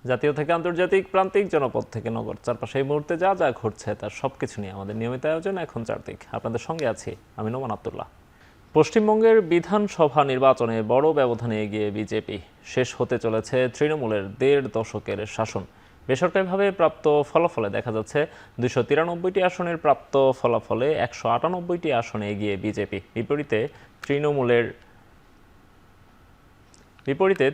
জাতীয় থেকে আন্তর্জাতিক, প্রান্তিক, জনপদ থেকে নগর, চারপাশে এই মুহূর্তে যা যা ঘটছে তার সবকিছু নিয়ে আমাদের নিয়মিত আয়োজন এখন চারদিক। আপনাদের সঙ্গে আছি আমি নোমান আব্দুল্লাহ। পশ্চিমবঙ্গের বিধানসভা নির্বাচনে বড় ব্যবধানে এগিয়ে বিজেপি। শেষ হতে চলেছে তৃণমূলের ১.৫ দশকের শাসন। বেসরকারিভাবে প্রাপ্ত ফলাফলে দেখা যাচ্ছে ২৯৩টি আসনের প্রাপ্ত ফলাফলে ১৯৮টি আসনে এগিয়ে বিজেপি। বিপরীতে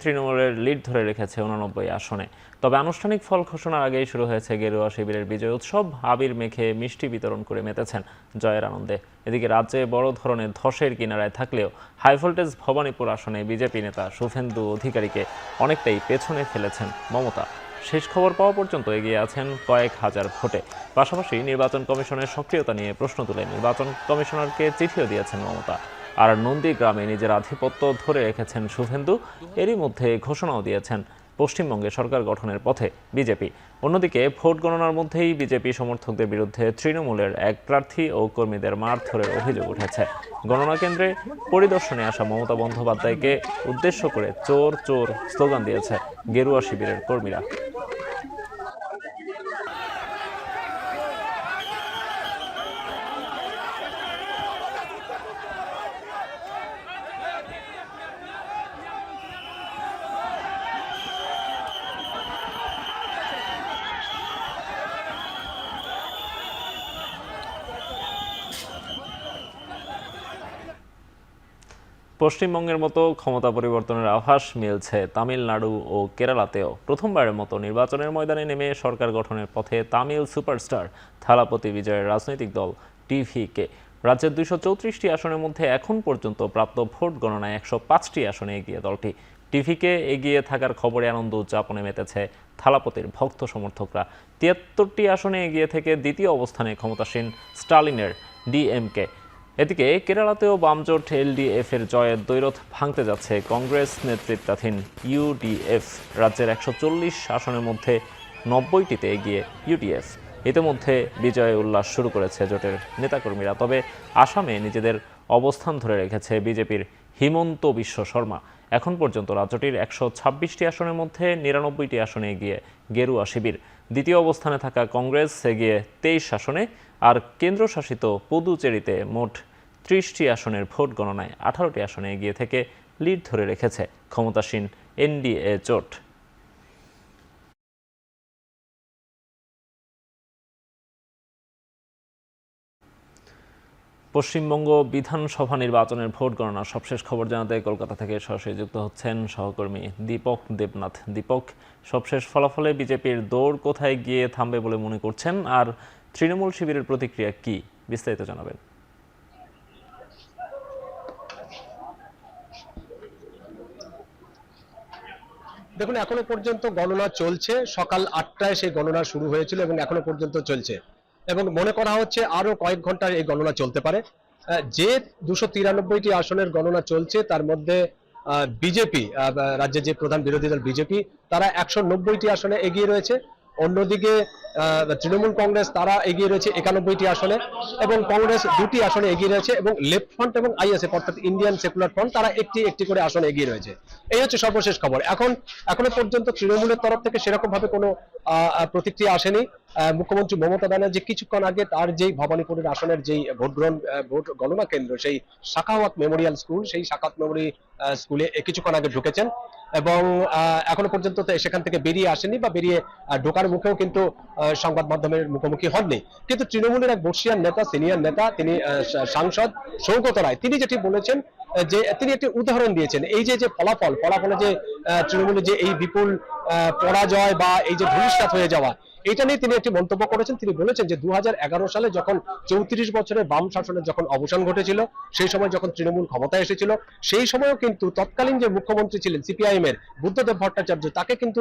তৃণমূলের লিড ধরে রেখেছে ৮৯ আসনে। তবে আনুষ্ঠানিক ফল ঘোষণার আগেই শুরু হয়েছে গেরুয়া শিবিরের বিজয় উৎসব। আবির মেখে মিষ্টি বিতরণ করে মেতেছেন জয়ের আনন্দে। এদিকে রাজ্যে বড় ধরনের ধসের কিনারায় থাকলেও হাইভোল্টেজ ভবানীপুর আসনে বিজেপি নেতা শুভেন্দু অধিকারীকে অনেকটাই পেছনে ফেলেছেন মমতা। শেষ খবর পাওয়া পর্যন্ত এগিয়ে আছেন কয়েক হাজার ভোটে। পাশাপাশি নির্বাচন কমিশনের সক্রিয়তা নিয়ে প্রশ্ন তুলে নির্বাচন কমিশনারকে চিঠিও দিয়েছেন মমতা। আর নন্দীগ্রামে নিজের আধিপত্য ধরে রেখেছেন শুভেন্দু। এরই মধ্যে ঘোষণাও দিয়েছেন পশ্চিমবঙ্গে সরকার গঠনের পথে বিজেপি। অন্যদিকে ভোট গণনার মধ্যেই বিজেপি সমর্থকদের বিরুদ্ধে তৃণমূলের এক প্রার্থী ও কর্মীদের মারধরের অভিযোগ উঠেছে। গণনা কেন্দ্রে পরিদর্শনে আসা মমতা বন্দ্যোপাধ্যায়কে উদ্দেশ্য করে চোর চোর স্লোগান দিয়েছে গেরুয়া শিবিরের কর্মীরা। পশ্চিমবঙ্গের মতো ক্ষমতা পরিবর্তনের আভাস মিলছে তামিলনাড়ু ও কেরালাতেও। প্রথমবারের মতো নির্বাচনের ময়দানে নেমে সরকার গঠনের পথে তামিল সুপারস্টার থালাপতি বিজয়ের রাজনৈতিক দল টিভিকে। রাজ্যের ২৩৪টি আসনের মধ্যে এখন পর্যন্ত প্রাপ্ত ভোট গণনায় ১০৫টি আসনে এগিয়ে দলটি। টিভিকে এগিয়ে থাকার খবরে আনন্দ উদযাপনে মেতেছে থালাপতির ভক্ত সমর্থকরা। ৭৩টি আসনে এগিয়ে থেকে দ্বিতীয় অবস্থানে ক্ষমতাসীন স্টালিনের ডিএমকে। এদিকে কেরালাতেও বামজোট এলডিএফ এর জয়ের দ্বৈরথ ভাঙতে যাচ্ছে কংগ্রেস নেতৃত্বাধীন ইউডিএফ। রাজ্যের ১৪০ আসনের মধ্যে ৯০টিতে এগিয়ে ইউডিএফ। ইতিমধ্যে বিজয়ে উল্লাস শুরু করেছে জোটের নেতাকর্মীরা। তবে আসামে নিজেদের অবস্থান ধরে রেখেছে বিজেপির হিমন্ত বিশ্ব শর্মা। এখন পর্যন্ত রাজ্যটির ১২৬টি আসনের মধ্যে ৯৯টি আসনে এগিয়ে গেরুয়া শিবির। দ্বিতীয় অবস্থানে থাকা কংগ্রেস এগিয়ে ২৩ আসনে। আর কেন্দ্রশাসিত পুদুচেরিতে মোট ৩০টি আসনের ভোট গণনায় ১৮টি আসনে এগিয়ে থেকে লিড ধরে রেখেছে ক্ষমতাসীন এনডিএ জোট। পশ্চিমবঙ্গ বিধানসভা নির্বাচনের ভোট গণনার সবশেষ খবর জানাতে কলকাতা থেকে সরাসরি যুক্ত হচ্ছেন সহকর্মী দীপক দেবনাথ। দীপক, সবশেষ ফলাফলে বিজেপির দৌড় কোথায় গিয়ে থামবে বলে মনে করছেন, আর তৃণমূল শিবিরের প্রতিক্রিয়া কি, বিস্তারিত জানাবেন। দেখুন, এখনো পর্যন্ত গণনা চলছে। সকাল ৮টায় সেই গণনা শুরু হয়েছিল এবং এখনো পর্যন্ত চলছে, এবং মনে করা হচ্ছে আরো কয়েক ঘন্টা এই গণনা চলতে পারে। যে ২৯৩টি আসনের গণনা চলছে তার মধ্যে বিজেপি, রাজ্যের যে প্রধান বিরোধী দল বিজেপি, তারা ১৯০টি আসনে এগিয়ে রয়েছে। অন্যদিকে তৃণমূল কংগ্রেস তারা এগিয়ে রয়েছে ৯১টি আসনে, এবং কংগ্রেস ২টি আসনে এগিয়ে রয়েছে, এবং লেফট ফ্রন্ট এবং আইএসএফ অর্থাৎ ইন্ডিয়ান সেকুলার ফ্রন্ট তারা একটি একটি করে আসনে এগিয়ে রয়েছে। এই হচ্ছে সর্বশেষ খবর। এখনো পর্যন্ত তৃণমূলের তরফ থেকে সেরকম ভাবে কোনো প্রতিক্রিয়া আসেনি। মুখ্যমন্ত্রী মমতা ব্যানার্জি কিছুক্ষণ আগে তার যেই ভবানীপুরের আসনের যেই ভোট গণনা কেন্দ্র, সেই সাখাওয়াত মেমোরিয়াল স্কুল, সেই সাখাওয়াত মেমোরি স্কুলে কিছুক্ষণ আগে ঢুকেছেন, এবং এখনো পর্যন্ত সেখান থেকে বেরিয়ে আসেনি, বা বেরিয়ে ঢোকার মুখেও কিন্তু সংবাদ মাধ্যমের মুখোমুখি হননি। কিন্তু তৃণমূলের এক বর্ষিয়ান নেতা, সিনিয়র নেতা, তিনি সাংসদ সৌগত রায়, তিনি যেটি বলেছেন, যে তিনি একটি উদাহরণ দিয়েছেন। এই যে ফলাফলে যে তৃণমূলের যে এই বিপুল পরাজয় বা এই যে ধূলিসাৎ হয়ে যাওয়া, এটা নিয়ে তিনি একটি মন্তব্য করেছেন। তিনি বলেছেন যে ২০১১ সালে যখন ৩৪ বছরের বাম শাসনের যখন অবসান ঘটেছিল, সেই সময় যখন তৃণমূল ক্ষমতায় এসেছিল, সেই সময়ও কিন্তু তৎকালীন যে মুখ্যমন্ত্রী ছিলেন সিপিআইএম এর বুদ্ধদেব ভট্টাচার্য, তাকে কিন্তু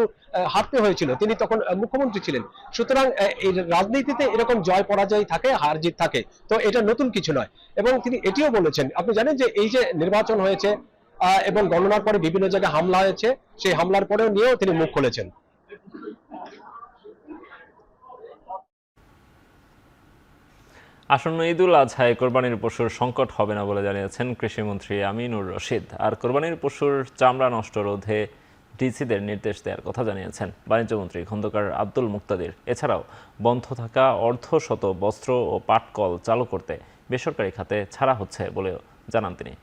হারতে হয়েছিল, তিনি তখন মুখ্যমন্ত্রী ছিলেন। সুতরাং এই রাজনীতিতে এরকম জয় পরাজয় থাকে, হার জিত থাকে, তো এটা নতুন কিছু নয়। এবং তিনি এটিও বলেছেন, আপনি জানেন যে এই যে নির্বাচন হয়েছে এবং গণনার পরে বিভিন্ন জায়গায় হামলা হয়েছে, সেই হামলার পরেও নিয়েও তিনি মুখ খুলেছেন। আসন্ন ঈদুল আজহায় কোরবানির পশুর সংকট হবে না বলে জানিয়েছেন কৃষিমন্ত্রী আমিনুর রশিদ। আর কোরবানির পশুর চামড়া নষ্ট রোধে ডিসিদের নির্দেশ দেওয়ার কথা জানিয়েছেন বাণিজ্যমন্ত্রী খন্দকার আব্দুল মুক্তাদির। এছাড়াও বন্ধ থাকা অর্ধশত বস্ত্র ও পাটকল চালু করতে বেসরকারি খাতে ছাড়া হচ্ছে বলেও জানান তিনি।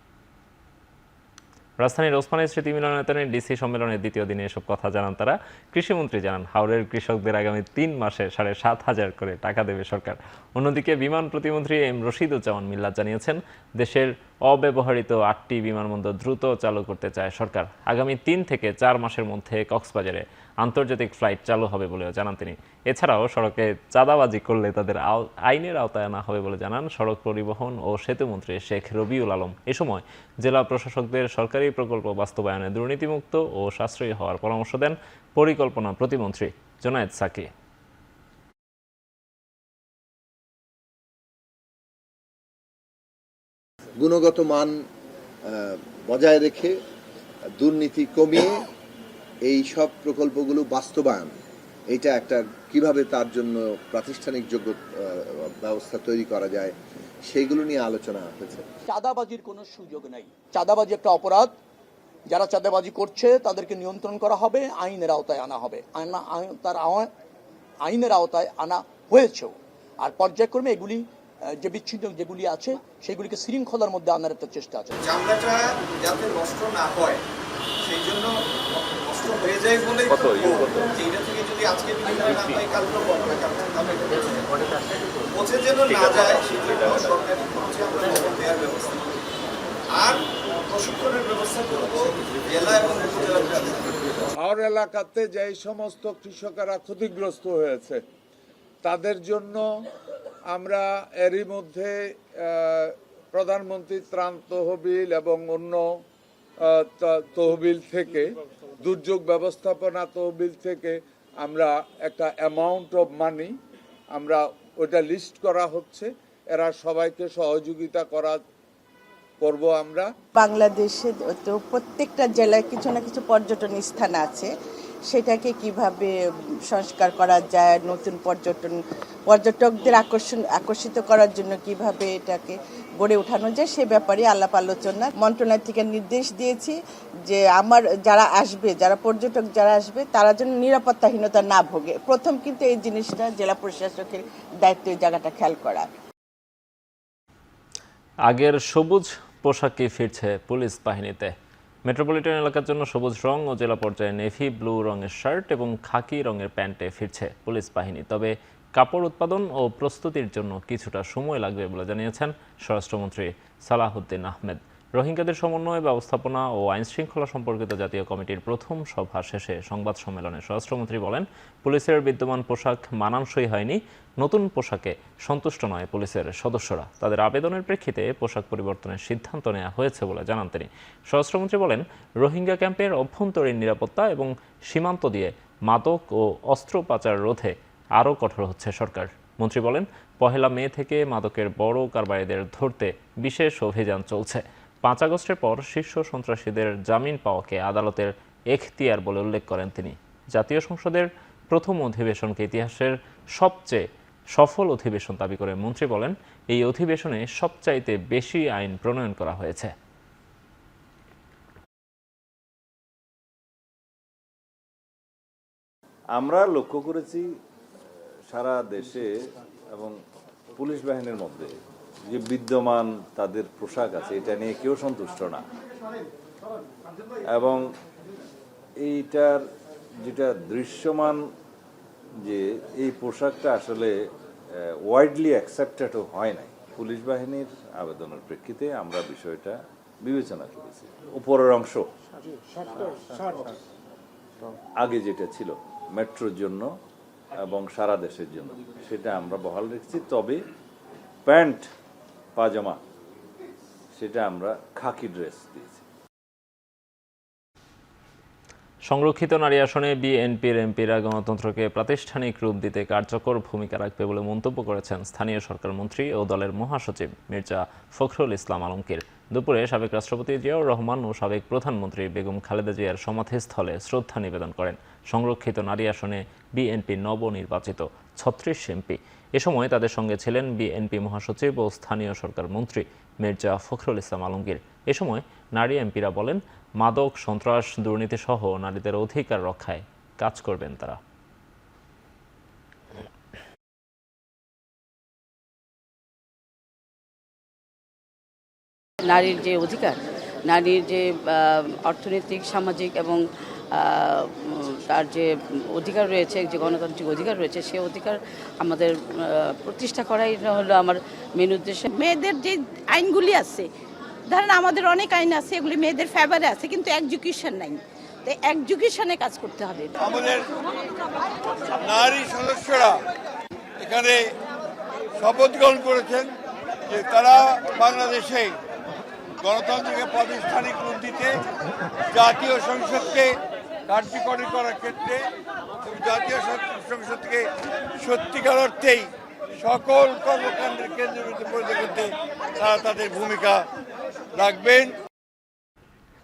রাজধানীর ওসমানী স্মৃতি মিলনায়তনে ডিসি সম্মেলনের দ্বিতীয় দিনে এসব কথা জানান তারা। কৃষিমন্ত্রী জানান, হাওরের কৃষকদের আগামী 3 মাসে 7,500 করে টাকা দেবে সরকার। অন্যদিকে বিমান প্রতিমন্ত্রী এম রশিদুজ্জামান মিল্লাত জানিয়েছেন, দেশের অব্যবহৃত 8টি বিমানবন্দর দ্রুত চালু করতে চায় সরকার। আগামী 3 থেকে 4 মাসের মধ্যে কক্সবাজারে আন্তর্জাতিক ফ্লাইট চালু হবে বলেও জানান তিনি। এছাড়াও সড়কে চাঁদাবাজি করলে তাদের আইনের আওতায় আনা হবে বলে জানান সড়ক পরিবহন ও সেতুমন্ত্রী শেখ রবিউল আলম। এ সময় জেলা প্রশাসকদের সরকারি প্রকল্প বাস্তবায়নে দুর্নীতিমুক্ত ও সাশ্রয়ী হওয়ার পরামর্শ দেন পরিকল্পনা প্রতিমন্ত্রী জোনায়েদ সাকি। গুণগত মান বজায় রেখে দুর্নীতি কমিয়ে এই সব প্রকল্পগুলো বাস্তবায়ন, এটা একটা কিভাবে তার জন্য প্রাতিষ্ঠানিক যোগ্য ব্যবস্থা তৈরি করা যায় সেগুলো নিয়ে আলোচনা হয়েছে। চাঁদাবাজির কোনো সুযোগ নেই। চাঁদাবাজি একটা অপরাধ। যারা চাঁদাবাজি করছে তাদেরকে নিয়ন্ত্রণ করা হবে, আইনের আওতায় আনা হবে। আইনের আওতায় আনা হয়েছেও। আর পর্যায়ক্রমে এগুলি যে বিচ্ছিন্ন যেগুলি আছে সেগুলিকে শৃঙ্খলার মধ্যে আনার একটা চেষ্টা আছে। চামড়াটা যাতে নষ্ট না হয় সেই জন্য নষ্ট হয়ে যায় বলে এইটা থেকে যদি আজকে বিক্রি না হয় কালকে বলবে পচে যেন না যায় সেই জন্য সরকারি খরচে আমরা খবর দেওয়ার ব্যবস্থা আর প্রশিক্ষণের ব্যবস্থা করব জেলা এবং উপজেলা হাওর এলাকাতে যে সমস্ত কৃষকেরা ক্ষতিগ্রস্ত হয়েছে তাদের জন্য আমরা এরই মধ্যে প্রধানমন্ত্রী ত্রাণ তহবিল এবং অন্য তহবিল থেকে, দুর্যোগ ব্যবস্থাপনা তহবিল থেকে আমরা একটা অ্যামাউন্ট অফ মানি আমরা ওটা লিস্ট করা হচ্ছে। এরা সবাইকে সহযোগিতা করব আমরা। বাংলাদেশে তো প্রত্যেকটা জেলায় কিছু না কিছু পর্যটন স্থান আছে, সেটাকে কিভাবে সংস্কার করা যায়, নতুন পর্যটকদের আকর্ষিত করার জন্য কিভাবে এটাকে গড়ে ওঠানো যায় সে ব্যাপারে আলাপ আলোচনা মন্ত্রণালয় থেকে নির্দেশ দিয়েছি যে যারা পর্যটক যারা আসবে তারা যেন নিরাপত্তাহীনতা না ভোগে। প্রথম কিন্তু এই জিনিসটা জেলা প্রশাসকের দায়িত্ব, এই জায়গাটা খেয়াল করা। আগের সবুজ পোশাকই ফিরছে পুলিশ বাহিনীতে। মেট্রোপলিটন এলাকার জন্য সবুজ রং ও জেলা পর্যায়ে নেভি ব্লু রঙের শার্ট এবং খাকি রঙের প্যান্টে ফিরছে পুলিশ বাহিনী। তবে কাপড় উৎপাদন ও প্রস্তুতির জন্য কিছুটা সময় লাগবে বলে জানিয়েছেন স্বরাষ্ট্রমন্ত্রী সালাহউদ্দিন আহমেদ। রোহিঙ্গাদের সমন্বয়, ব্যবস্থাপনা ও আইনশৃঙ্খলা সম্পর্কিত জাতীয় কমিটির প্রথম সভা শেষে সংবাদ সম্মেলনে স্বরাষ্ট্রমন্ত্রী বলেন, পুলিশের বিদ্যমান পোশাক মানানসই হয়নি, নতুন পোশাকে সন্তুষ্ট নয় পুলিশের সদস্যরা। তাদের আবেদনের প্রেক্ষিতে পোশাক পরিবর্তনের সিদ্ধান্ত নেওয়া হয়েছে বলে জানান তিনি। স্বরাষ্ট্রমন্ত্রী বলেন, রোহিঙ্গা ক্যাম্পের অভ্যন্তরীণ নিরাপত্তা এবং সীমান্ত দিয়ে মাদক ও অস্ত্র পাচার রোধে আরও কঠোর হচ্ছে সরকার। মন্ত্রী বলেন, 1 মে থেকে মাদকের বড় কারবারিদের ধরতে বিশেষ অভিযান চলছে। 5 আগস্টের পর শীর্ষ সন্ত্রাসীদের জামিন পাওয়াকে আদালতের এখতিয়ার বলে উল্লেখ করেন তিনি। জাতীয় সংসদের প্রথম অধিবেশনকে ইতিহাসের সবচেয়ে সফল অধিবেশন দাবি করে মন্ত্রী বলেন, এই অধিবেশনে সবচাইতে বেশি আইন প্রণয়ন করা হয়েছে। আমরা লক্ষ্য করেছি সারা দেশে এবং পুলিশ বাহিনীর মধ্যে যে বিদ্যমান তাদের পোশাক আছে এটা নিয়ে কেউ সন্তুষ্ট না, এবং এইটার যেটা দৃশ্যমান যে এই পোশাকটা আসলে ওয়াইডলি অ্যাকসেপ্টেডও হয় নাই। পুলিশ বাহিনীর আবেদনের প্রেক্ষিতে আমরা বিষয়টা বিবেচনা করেছি। উপরের অংশ আগে যেটা ছিল মেট্রোর জন্য এবং সারা দেশের জন্য সেটা আমরা বহাল রেখেছি, তবে প্যান্ট পাজামা সেটা আমরা খাকি ড্রেস দিয়েছি। সংরক্ষিত নারী আসনে বিএনপির এমপিরা গণতন্ত্রকে প্রাতিষ্ঠানিক রূপ দিতে কার্যকর ভূমিকা রাখবে বলে মন্তব্য করেছেন স্থানীয় সরকার মন্ত্রী ও দলের মহাসচিব মির্জা ফখরুল ইসলাম আলমগীর। দুপুরে সাবেক রাষ্ট্রপতি জিয়াউর রহমান ও সাবেক প্রধানমন্ত্রী বেগম খালেদা জিয়ার সমাধিস্থলে শ্রদ্ধা নিবেদন করেন সংরক্ষিত নারী আসনে বিএনপি নবনির্বাচিত 36 এমপি। এ সময় তাদের সঙ্গে ছিলেন বিএনপি মহাসচিব ও স্থানীয় সরকার মন্ত্রী মির্জা ফখরুল ইসলাম আলমগীর। এ সময় নারী এমপিরা বলেন, মাদক, সন্ত্রাস, দুর্নীতি সহ নারীদের অধিকার রক্ষায় কাজ করবেন তারা। নারীর যে অধিকার, নারীর যে অর্থনৈতিক, সামাজিক এবং তার যে অধিকার রয়েছে, যে গণতান্ত্রিক অধিকার রয়েছে, সে অধিকার আমাদের প্রতিষ্ঠা করাই হলো আমার মেন উদ্দেশ্য। মেয়েদের যে আইনগুলি আছে, ধরেন আমাদের অনেক আইন আছে, এগুলি মেয়েদের ফেভারে আছে, কিন্তু এডুকেশন নাই। তো এডুকেশনে কাজ করতে হবে। আমাদের নারী সদস্যরা এখানে শপথ গ্রহণ করেছেন যে তারা বাংলাদেশে গণতন্ত্রকে প্রাতিষ্ঠানিক রূপ দিতে, জাতীয় সংসদকে কার্যকরী করার ক্ষেত্রে জাতীয় সংসদকে সত্যিকার অর্থেই সকল কর্মকাণ্ডের কেন্দ্রবিন্দু পরিণত করতে তারা তাদের ভূমিকা রাখবেন।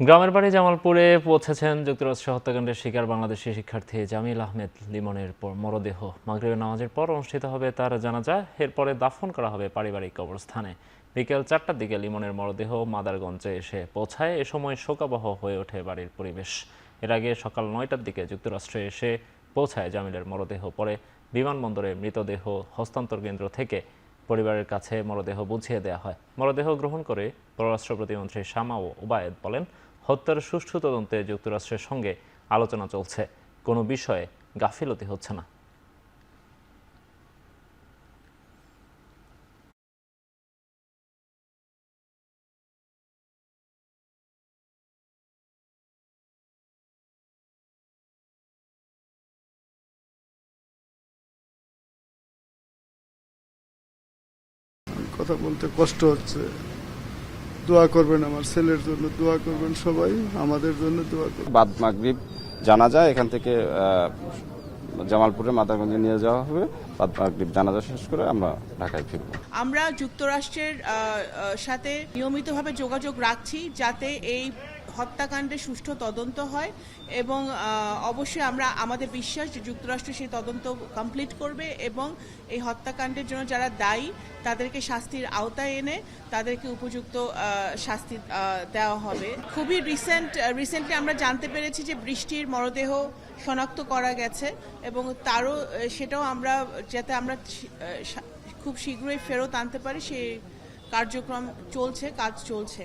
গ্রামের বাড়ি জামালপুরে পৌঁছেছেন যুক্তরাষ্ট্রে হত্যাকাণ্ডের শিকার বাংলাদেশি শিক্ষার্থী জামিল আহমেদ লিমনের মরদেহ। মাগরিবের নামাজের পর অনুষ্ঠিত হবে তার জানাজা, এরপরে দাফন করা হবে পারিবারিক কবরস্থানে। বিকেল 4টার দিকে লিমনের মরদেহ মাদারগঞ্জে এসে পৌঁছায়। এ সময় শোকাবহ হয়ে ওঠে বাড়ির পরিবেশ। এর আগে সকাল 9টার দিকে যুক্তরাষ্ট্রে এসে পৌঁছায় জামিলের মরদেহ। পরে বিমানবন্দরে মৃতদেহ হস্তান্তর কেন্দ্র থেকে পরিবারের কাছে মরদেহ বুঝিয়ে দেওয়া হয়। মরদেহ গ্রহণ করে পররাষ্ট্র প্রতিমন্ত্রী শামা ওবায়েদ বলেন, হত্যার সুষ্ঠু তদন্তে যুক্তরাষ্ট্রের সঙ্গে আলোচনা চলছে, কোনো বিষয়ে গাফিলতি হচ্ছে না। কথা বলতে কষ্ট হচ্ছে। দোয়া করবেন আমার ছেলের জন্য, দোয়া করবেন সবাই, আমাদের জন্য দোয়া করবেন। বাদ মাগরিব জানাজা এখান থেকে জামালপুরে মাদারগঞ্জে নিয়ে যাওয়া হবে। বাদ মাগরিব জানাজা শেষ করে আমরা ঢাকায় ফিরব। আমরা যুক্তরাষ্ট্রের সাথে নিয়মিতভাবে যোগাযোগ রাখছি যাতে এই হত্যাকাণ্ডের সুষ্ঠু তদন্ত হয়, এবং অবশ্যই আমরা আমাদের বিশ্বাস যে যুক্তরাষ্ট্র সেই তদন্ত কমপ্লিট করবে এবং এই হত্যাকাণ্ডের জন্য যারা দায়ী তাদেরকে শাস্তির আওতায় এনে তাদেরকে উপযুক্ত শাস্তি দেওয়া হবে। খুবই রিসেন্টলি আমরা জানতে পেরেছি যে বৃষ্টির মরদেহ শনাক্ত করা গেছে, এবং তারও সেটাও আমরা যাতে আমরা খুব শীঘ্রই ফেরত আনতে পারি সেই কার্যক্রম চলছে, কাজ চলছে।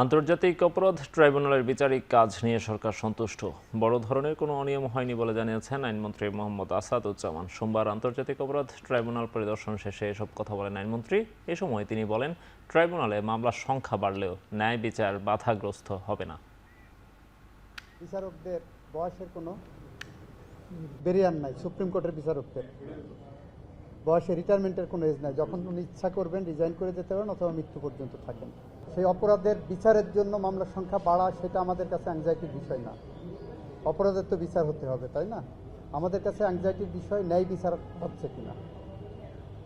আন্তর্জাতিক অপরাধ ট্রাইব্যুনালের বিচারিক কাজ নিয়ে সরকার সন্তুষ্ট। বড় ধরনের কোনো অনিয়ম হয়নি বলে জানিয়েছেন আইনমন্ত্রী মোহাম্মদ আসাদুজ্জামান। সোমবার আন্তর্জাতিক অপরাধ ট্রাইব্যুনাল পরিদর্শন শেষে এসব কথা বলেন আইনমন্ত্রী। এ সময় তিনি বলেন, ট্রাইব্যুনালে মামলার সংখ্যা বাড়লেও ন্যায় বিচার বাধাগ্রস্ত হবে না। বিচারকদের বয়সের কোনো ব্যারিয়ার নাই, সুপ্রিম কোর্টের বিচারকদের বয়সে রিটায়ারমেন্টের কোনো এজ নাই। যখন উনি ইচ্ছা করবেন রিজাইন করে যেতে পারেন অথবা মৃত্যু পর্যন্ত থাকেন। সেই অপরাধের বিচারের জন্য মামলার সংখ্যা বাড়া সেটা আমাদের কাছে অ্যাংজাইটির বিষয় না। অপরাধের তো বিচার হতে হবে, তাই না? আমাদের কাছে অ্যাংজাইটির বিষয় ন্যায় বিচার হচ্ছে কিনা,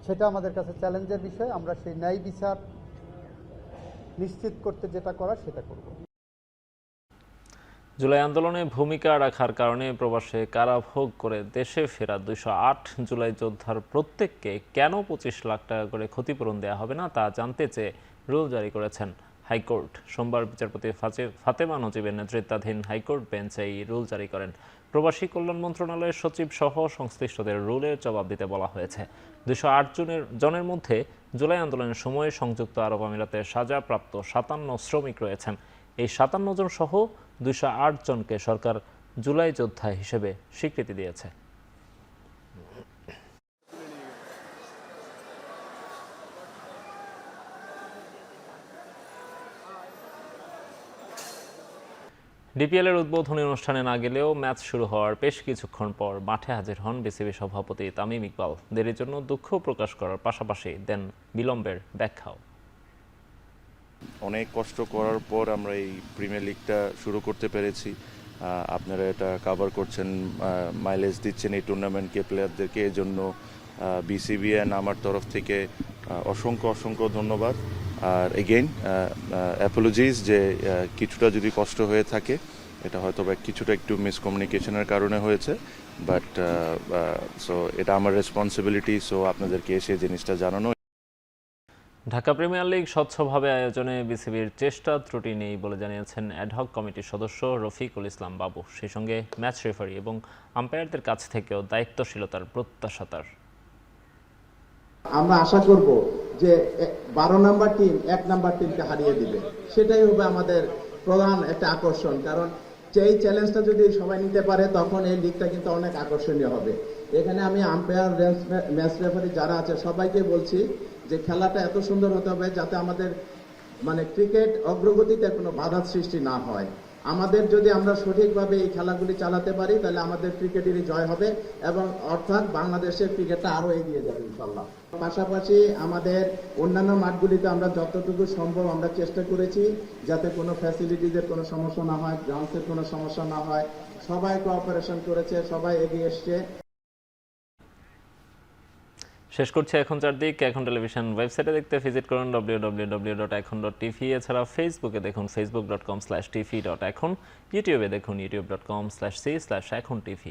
সেটা আমাদের কাছে চ্যালেঞ্জের বিষয়। আমরা সেই ন্যায় বিচার নিশ্চিত করতে যেটা করার সেটা করব। জুলাই আন্দোলনে ভূমিকা রাখার কারণে প্রবাসে কারাভোগ করে দেশে ফেরা 208 জুলাই যোদ্ধার প্রত্যেককে কেন 25 লাখ টাকা করে ক্ষতিপূরণ দেওয়া হবে না তা জানতে চেয়ে রুল জারি করেছেন হাইকোর্ট। সোমবার বিচারপতি ফাতেমা নজিবের নেতৃত্বাধীন হাইকোর্ট বেঞ্চ এই রুল জারি করেন। প্রবাসী কল্যাণ মন্ত্রণালয়ের সচিব সহ সংশ্লিষ্টদের রুলের জবাব দিতে বলা হয়েছে। 208 জনের মধ্যে জুলাই আন্দোলনের সময় সংযুক্ত আরব আমিরাতে সাজাপ্রাপ্ত 57 শ্রমিক রয়েছেন। এই 57 জন সহ 208 জনকে সরকার জুলাই যোদ্ধা হিসেবে স্বীকৃতি দিয়েছে। ডিপিএলের উদ্বোধনী অনুষ্ঠানে না গেলেও ম্যাচ শুরু হওয়ার বেশ কিছুক্ষণ পর মাঠে হাজির হন বিসিবি সভাপতি তামিম ইকবাল। দেরির জন্য দুঃখ প্রকাশ করার পাশাপাশি দেন বিলম্বের ব্যাখ্যাও। অনেক কষ্ট করার পর আমরা এই প্রিমিয়ার লিগটা শুরু করতে পেরেছি। আপনারা এটা কভার করছেন, মাইলেজ দিচ্ছেন এই টুর্নামেন্টকে, প্লেয়ারদেরকে। এই জন্য বিসিবি অ্যান্ড আমার তরফ থেকে অসংখ্য ধন্যবাদ। আর এগেইন অ্যাপোলজিজ যে কিছুটা যদি কষ্ট হয়ে থাকে, এটা হয়তো কিছুটা একটু মিসকমিউনিকেশনের কারণে হয়েছে, বাট সো এটা আমার রেসপন্সিবিলিটি, সো আপনাদেরকে এসে জিনিসটা জানানো। ঢাকা প্রিমিয়ার লিগ স্বচ্ছভাবে আয়োজনে বিসিবির চেষ্টা ত্রুটি নেই বলে জানিয়েছেন অ্যাডহক কমিটির সদস্য রফিকুল ইসলাম বাবু। সেই সঙ্গে ম্যাচ রেফারি এবং আম্পায়ারদের কাছ থেকেও দায়িত্বশীলতার প্রত্যাশা তার। আমরা আশা করব যে 12 নম্বর টিম 1 নম্বর টিমকে হারিয়ে দিবে, সেটাই হবে আমাদের প্রধান একটা আকর্ষণ। কারণ এই চ্যালেঞ্জটা যদি সবাই নিতে পারে তখন এই লিগটা কিন্তু অনেক আকর্ষণীয় হবে। এখানে আমি আম্পায়ার, ম্যাচ রেফারি যারা আছে সবাইকে বলছি যে খেলাটা এত সুন্দর হতে হবে যাতে আমাদের ক্রিকেট অগ্রগতিতে কোনো বাধা সৃষ্টি না হয়। আমাদের যদি আমরা সঠিকভাবে এই খেলাগুলি চালাতে পারি তাহলে আমাদের ক্রিকেটেরই জয় হবে এবং অর্থাৎ বাংলাদেশের ক্রিকেটটা আরো এগিয়ে যাবে ইনশাল্লাহ। পাশাপাশি আমাদের অন্যান্য মাঠগুলিতে আমরা যতটুকু সম্ভব আমরা চেষ্টা করেছি যাতে কোনো ফ্যাসিলিটিজের কোনো সমস্যা না হয়, গ্রাউন্ডসের কোনো সমস্যা না হয়। সবাই কোঅপারেশন করেছে, সবাই এগিয়ে এসছে। শেষ করছে এখন চারদিক। এখন টেলিভিশন ওয়েবসাইটে দেখতে ভিজিট করুন www.ekhon.tv। এছাড়া ফেসবুকে দেখুন facebook.com/tv.ekhon, ইউটিউবে দেখুন youtube.com/c/ekhon tv।